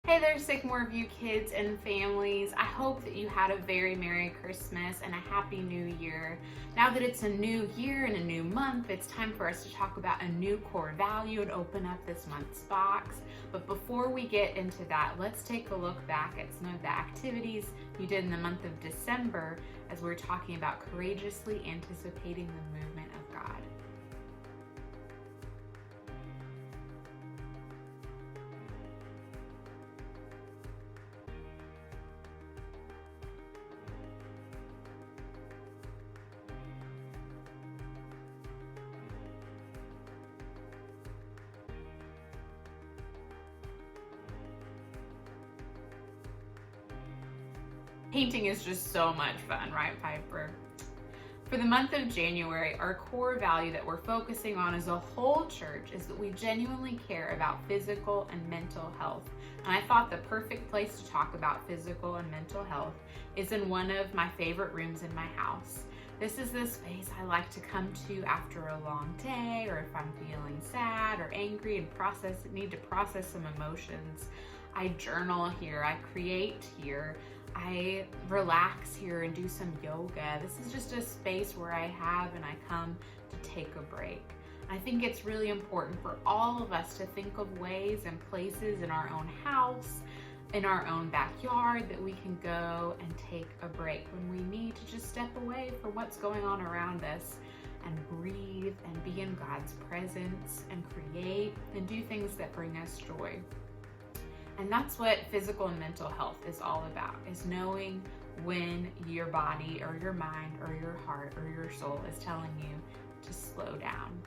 Hey there, Sycamore View kids and families. I hope that you had a very Merry Christmas and a Happy New Year. Now that it's a new year and a new month, it's time for us to talk about a new core value and open up this month's box. But before we get into that, let's take a look back at some of the activities you did in the month of December as we're talking about courageously anticipating the movement of God. Painting is just so much fun, right, Piper? For the month of January, our core value that we're focusing on as a whole church is that we genuinely care about physical and mental health. And I thought the perfect place to talk about physical and mental health is in one of my favorite rooms in my house. This is the space I like to come to after a long day, or if I'm feeling sad or angry and need to process some emotions. I journal here, I create here, I relax here and do some yoga. This is just a space where I come to take a break. I think it's really important for all of us to think of ways and places in our own house, in our own backyard, that we can go and take a break when we need to just step away from what's going on around us and breathe and be in God's presence and create and do things that bring us joy. And that's what physical and mental health is all about, is knowing when your body or your mind or your heart or your soul is telling you to slow down.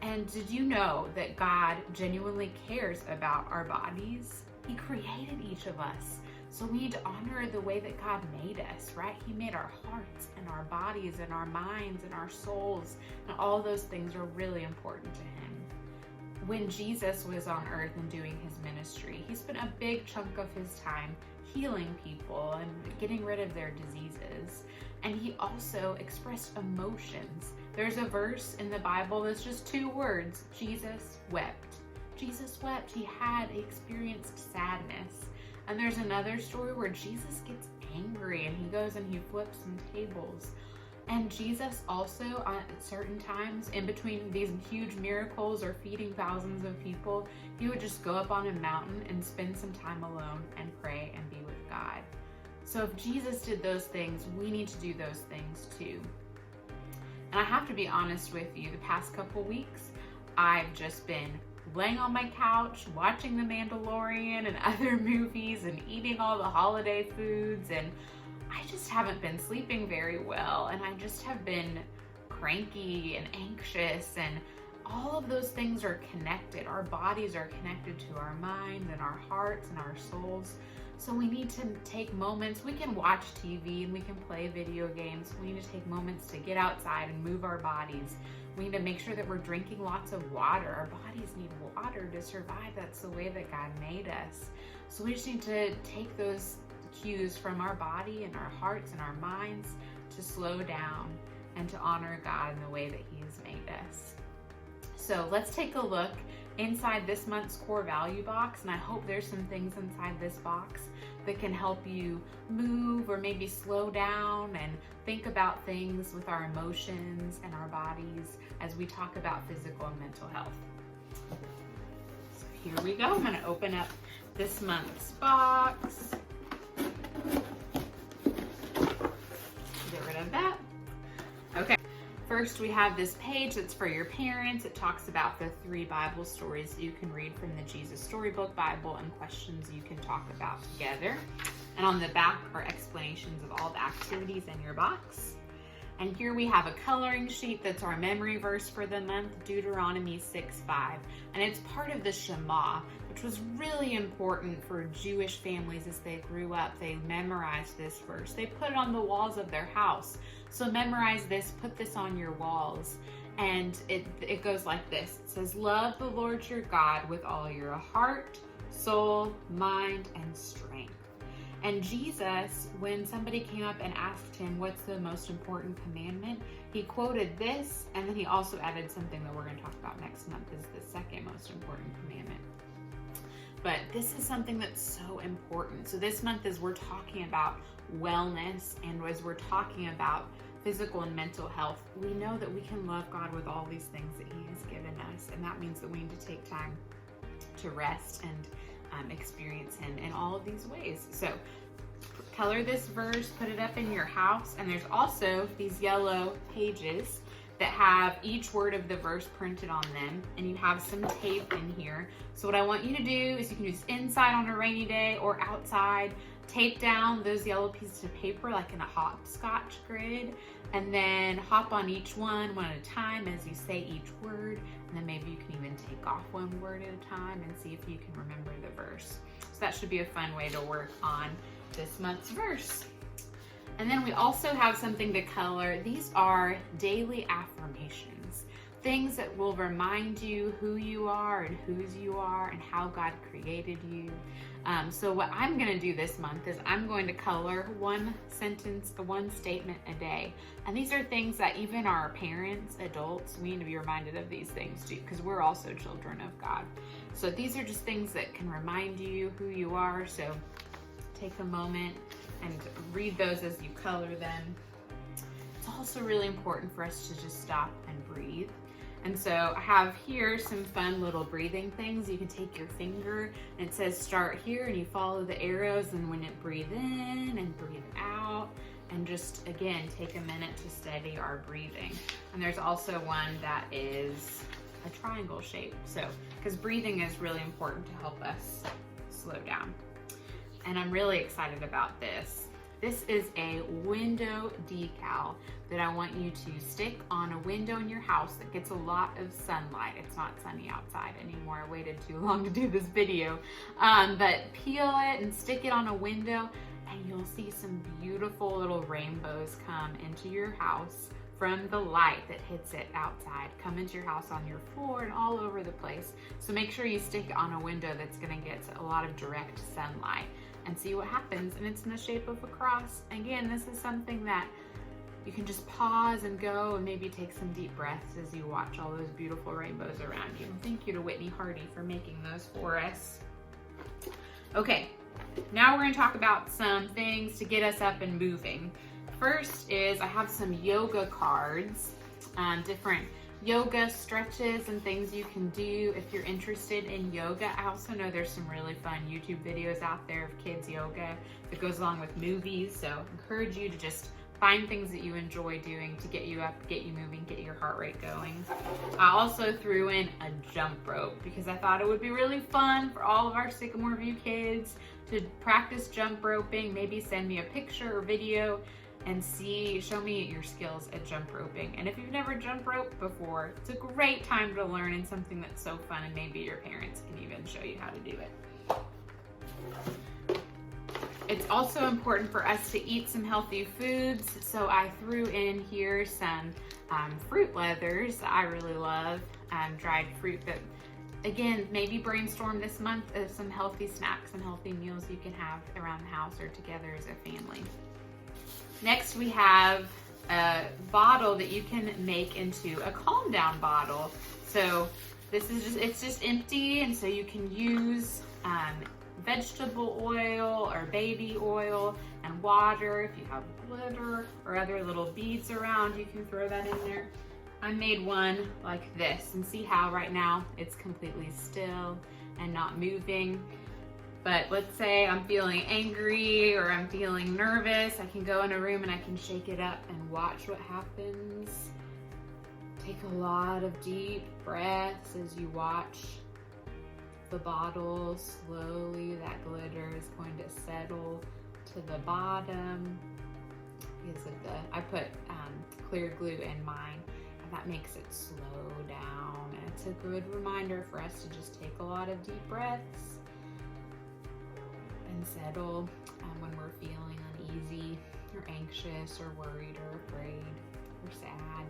And did you know that God genuinely cares about our bodies? He created each of us. So we need to honor the way that God made us, right? He made our hearts and our bodies and our minds and our souls, and all those things are really important to Him. When Jesus was on earth and doing his ministry, he spent a big chunk of his time healing people and getting rid of their diseases. And he also expressed emotions. There's a verse in the Bible that's just 2 words: Jesus wept. Jesus wept. He experienced sadness. And there's another story where Jesus gets angry and he goes and he flips some tables. And Jesus also, at certain times, in between these huge miracles or feeding thousands of people, he would just go up on a mountain and spend some time alone and pray and be with God. So if Jesus did those things, we need to do those things too. And I have to be honest with you, the past couple weeks, I've just been laying on my couch, watching The Mandalorian and other movies and eating all the holiday foods, and I just haven't been sleeping very well, and I just have been cranky and anxious, and all of those things are connected. Our bodies are connected to our minds and our hearts and our souls. So we need to take moments. We can watch TV and we can play video games. We need to take moments to get outside and move our bodies. We need to make sure that we're drinking lots of water. Our bodies need water to survive. That's the way that God made us. So we just need to take those cues from our body and our hearts and our minds to slow down and to honor God in the way that He has made us. So let's take a look inside this month's core value box, and I hope there's some things inside this box that can help you move or maybe slow down and think about things with our emotions and our bodies as we talk about physical and mental health. So here we go. I'm going to open up this month's box. Get rid of that. Okay. First, we have this page that's for your parents. It talks about the 3 Bible stories you can read from the Jesus Storybook Bible and questions you can talk about together. And on the back are explanations of all the activities in your box. And here we have a coloring sheet that's our memory verse for the month, Deuteronomy 6:5. And it's part of the Shema, which was really important for Jewish families as they grew up. They memorized this verse. They put it on the walls of their house. So memorize this, put this on your walls. And it goes like this. It says, love the Lord your God with all your heart, soul, mind, and strength. And Jesus, when somebody came up and asked him what's the most important commandment, he quoted this, and then he also added something that we're going to talk about next month is the second most important commandment. but this is something that's so important. So this month, as we're talking about wellness and as we're talking about physical and mental health, we know that we can love God with all these things that He has given us, and that means that we need to take time to rest and experience Him in all of these ways. So color this verse, put it up in your house, and there's also these yellow pages that have each word of the verse printed on them, and you have some tape in here. So what I want you to do is you can use inside on a rainy day or outside, tape down those yellow pieces of paper like in a hopscotch grid, and then hop on each one at a time as you say each word, and then maybe you can even take off one word at a time and see if you can remember the verse. So that should be a fun way to work on this month's verse. And then we also have something to color. These are daily affirmations, things that will remind you who you are and whose you are and how God created you. So what I'm going to do this month is I'm going to color one sentence, one statement a day. And these are things that even our parents, adults, we need to be reminded of these things too, because we're also children of God. So these are just things that can remind you who you are. So take a moment and read those as you color them. It's also really important for us to just stop and breathe. And so I have here some fun little breathing things. You can take your finger and it says start here, and you follow the arrows, and when it breathe in and breathe out, and just again take a minute to steady our breathing. And there's also one that is a triangle shape. So because breathing is really important to help us slow down. And I'm really excited about this. This is a window decal that I want you to stick on a window in your house that gets a lot of sunlight. It's not sunny outside anymore. I waited too long to do this video. But peel it and stick it on a window, and you'll see some beautiful little rainbows come into your house from the light that hits it outside, come into your house on your floor and all over the place. So make sure you stick it on a window that's gonna get a lot of direct sunlight and see what happens. And it's in the shape of a cross. Again, this is something that you can just pause and go and maybe take some deep breaths as you watch all those beautiful rainbows around you. And thank you to Whitney Hardy for making those for us. Okay, now we're gonna talk about some things to get us up and moving. First is I have some yoga cards, different yoga stretches and things you can do if you're interested in yoga. I also know there's some really fun YouTube videos out there of kids yoga that goes along with movies. So I encourage you to just find things that you enjoy doing to get you up, get you moving, get your heart rate going. I also threw in a jump rope because I thought it would be really fun for all of our Sycamore View kids to practice jump roping. Maybe send me a picture or video and show me your skills at jump roping. And if you've never jump roped before, it's a great time to learn and something that's so fun, and maybe your parents can even show you how to do it. It's also important for us to eat some healthy foods. So I threw in here some fruit leathers that I really love, dried fruit that, again, maybe brainstorm this month of some healthy snacks and healthy meals you can have around the house or together as a family. Next, we have a bottle that you can make into a calm down bottle. So this is it's just empty, and so you can use vegetable oil or baby oil and water. If you have glitter or other little beads around, you can throw that in there. I made one like this, and see how right now it's completely still and not moving. But let's say I'm feeling angry or I'm feeling nervous, I can go in a room and I can shake it up and watch what happens. Take a lot of deep breaths as you watch the bottle slowly. That glitter is going to settle to the bottom because of I put clear glue in mine, and that makes it slow down. And it's a good reminder for us to just take a lot of deep breaths and settle when we're feeling uneasy or anxious or worried or afraid or sad,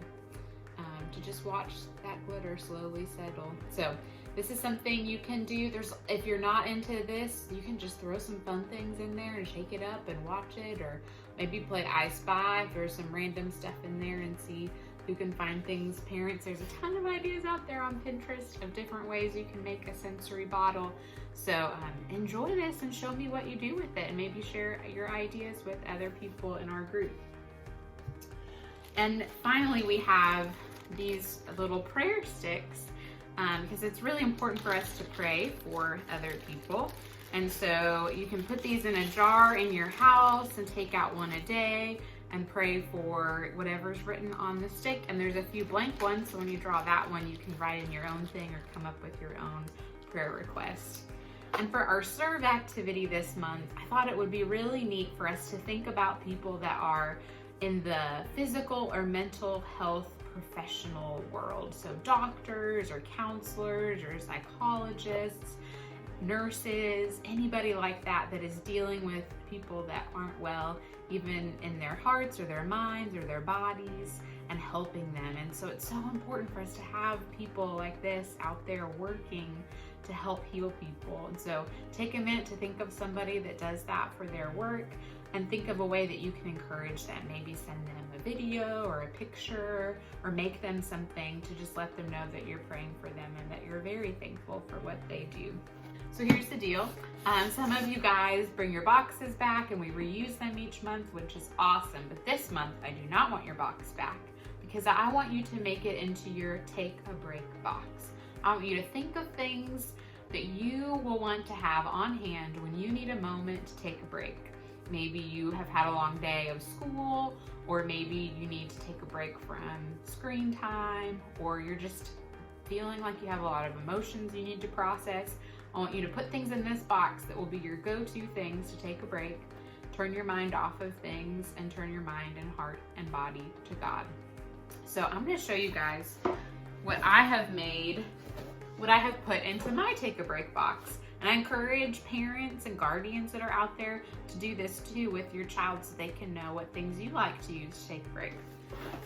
to just watch that glitter slowly settle. So this is something you can do. If you're not into this, you can just throw some fun things in there and shake it up and watch it, or maybe play I Spy, throw some random stuff in there and see You can find things, parents, there's a ton of ideas out there on Pinterest of different ways you can make a sensory bottle. So enjoy this and show me what you do with it, and maybe share your ideas with other people in our group. And finally, we have these little prayer sticks, because it's really important for us to pray for other people. And so you can put these in a jar in your house and take out one a day and pray for whatever's written on the stick. And there's a few blank ones, so when you draw that one, you can write in your own thing or come up with your own prayer request. And for our serve activity this month, I thought it would be really neat for us to think about people that are in the physical or mental health professional world. So doctors or counselors or psychologists, nurses, anybody like that is dealing with people that aren't well, even in their hearts or their minds or their bodies, and helping them. And so it's so important for us to have people like this out there working to help heal people. And so take a minute to think of somebody that does that for their work, and think of a way that you can encourage them. Maybe send them a video or a picture, or make them something to just let them know that you're praying for them and that you're very thankful for what they do. So here's the deal. Some of you guys bring your boxes back and we reuse them each month, which is awesome. But this month, I do not want your box back, because I want you to make it into your take a break box. I want you to think of things that you will want to have on hand when you need a moment to take a break. Maybe you have had a long day of school, or maybe you need to take a break from screen time, or you're just feeling like you have a lot of emotions you need to process. I want you to put things in this box that will be your go-to things to take a break, turn your mind off of things, and turn your mind and heart and body to God. So I'm going to show you guys what I have made, what I have put into my take a break box. And I encourage parents and guardians that are out there to do this too with your child, so they can know what things you like to use to take a break.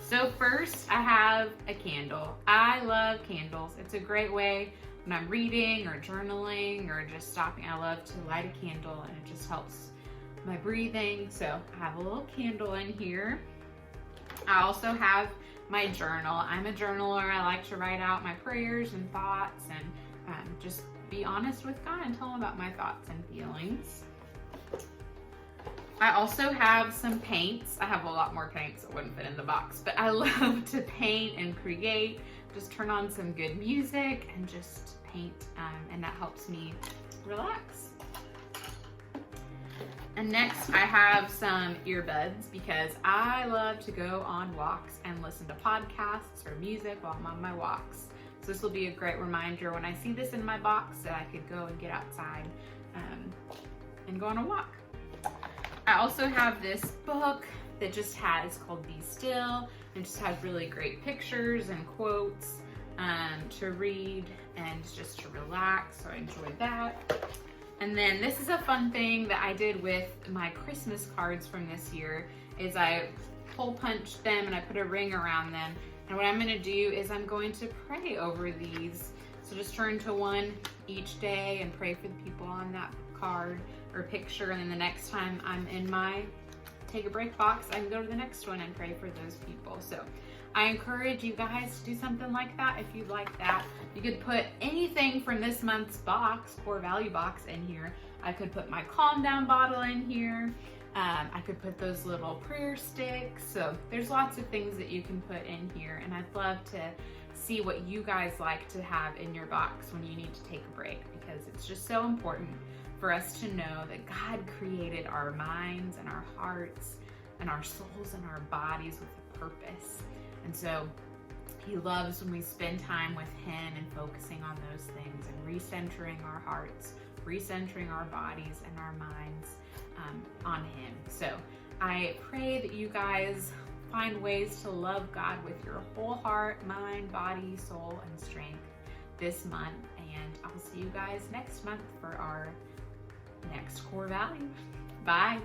So first, I have a candle. I love candles. It's a great way when I'm reading or journaling or just stopping. I love to light a candle, and it just helps my breathing. So I have a little candle in here. I also have my journal. I'm a journaler. I like to write out my prayers and thoughts, and just be honest with God and tell him about my thoughts and feelings. I also have some paints. I have a lot more paints that wouldn't fit in the box, but I love to paint and create. Just turn on some good music and just paint, and that helps me relax. And next, I have some earbuds, because I love to go on walks and listen to podcasts or music while I'm on my walks. So this will be a great reminder when I see this in my box that I could go and get outside and go on a walk. I also have this book that just has, called Be Still, and just has really great pictures and quotes to read and just to relax, so I enjoy that. And then this is a fun thing that I did with my Christmas cards from this year, is I hole punched them and I put a ring around them. And what I'm going to do is I'm going to pray over these. So just turn to one each day and pray for the people on that card or picture. And then the next time I'm in my take a break box, I can go to the next one and pray for those people. So I encourage you guys to do something like that if you'd like that. You could put anything from this month's box, core value box, in here. I could put my calm down bottle in here. I could put those little prayer sticks. So there's lots of things that you can put in here, and I'd love to see what you guys like to have in your box when you need to take a break, because it's just so important for us to know that God created our minds and our hearts and our souls and our bodies with a purpose. And so he loves when we spend time with him and focusing on those things and recentering our hearts, recentering our bodies and our minds on him. So I pray that you guys find ways to love God with your whole heart, mind, body, soul, and strength this month. And I'll see you guys next month for our next core value. Bye.